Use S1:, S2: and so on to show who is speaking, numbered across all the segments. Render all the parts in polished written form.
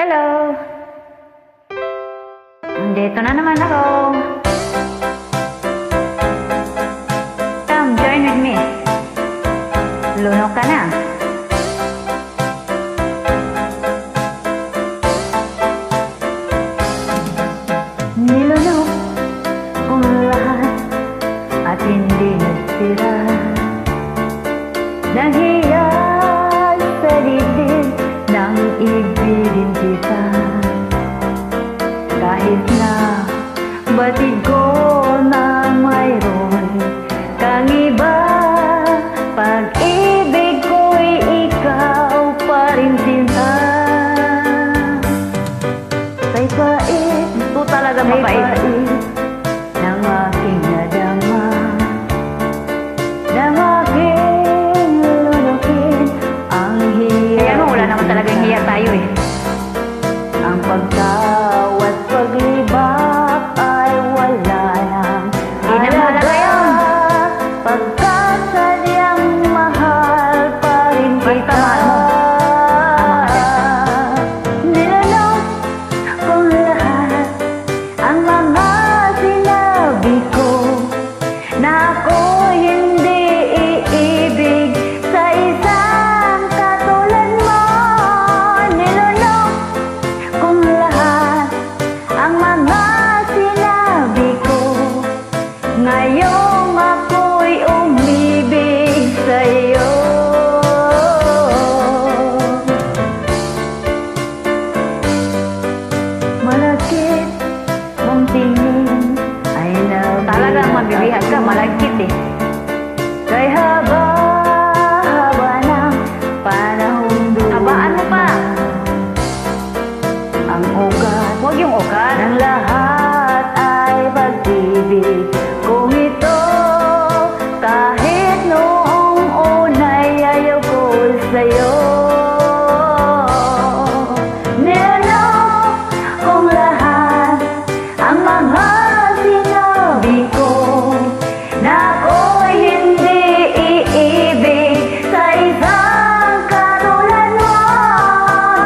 S1: Hello! Nandito na naman ako. Come, join with me. Lunok ka na. Nilunok kong lahat at hindi nagtira. Nahiyag sa dibdib nang ibigin kita. Kahit na batid ko na mayroon kang iba, pag-ibig ko'y ikaw pa rin sinta. Say pait, ito talaga mapait ng aking nadama, ng aking lunukin ang hiya. Kaya mo, wala naman talagang hiya tayo eh. Ang pagtawat paglibak ay wala nang halaga, pagkat sadyang mahal pa rin kita. Nilalok kong lahat ang mga sinabi ko na ako hindi iibig sa isang katulad mo. Nilalok kung lahat ang mga sinabi ko, ngayong ako'y umibig sa'yo. Malagkit mong tingin ay nabihag. Talagang mabibihag ka, malagkit eh. Kay haba-haba ng panahon doon. Habaan mo pa. Ang ugat, huwag yung ugat, ng lahat ay pag-ibig kung ito. Kahit noong unay ayaw ko sa'yo. Nilalok kong lahat ang mga sinabi ko na ako'y hindi iibig sa isang katulad mo.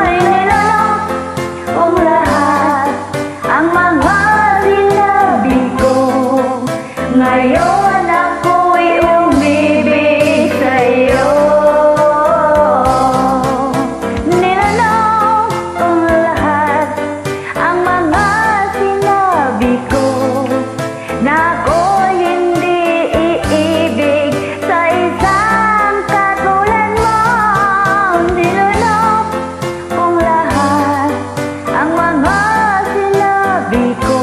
S1: Nilalok kung lahat ang mga sinabi ko, ngayon ako'y umibig sa'yo. Nilalok kong lahat ang mga sinabi ko na ako'y hindi iibig sa isang katulad mo. Nilalok kong lahat ang mga sinabi ko,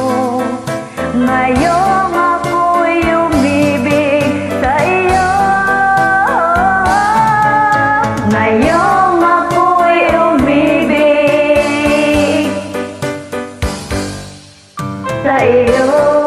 S1: ngayong ako'y umibig sa iyo. Ngayong ako'y umibig sa iyo.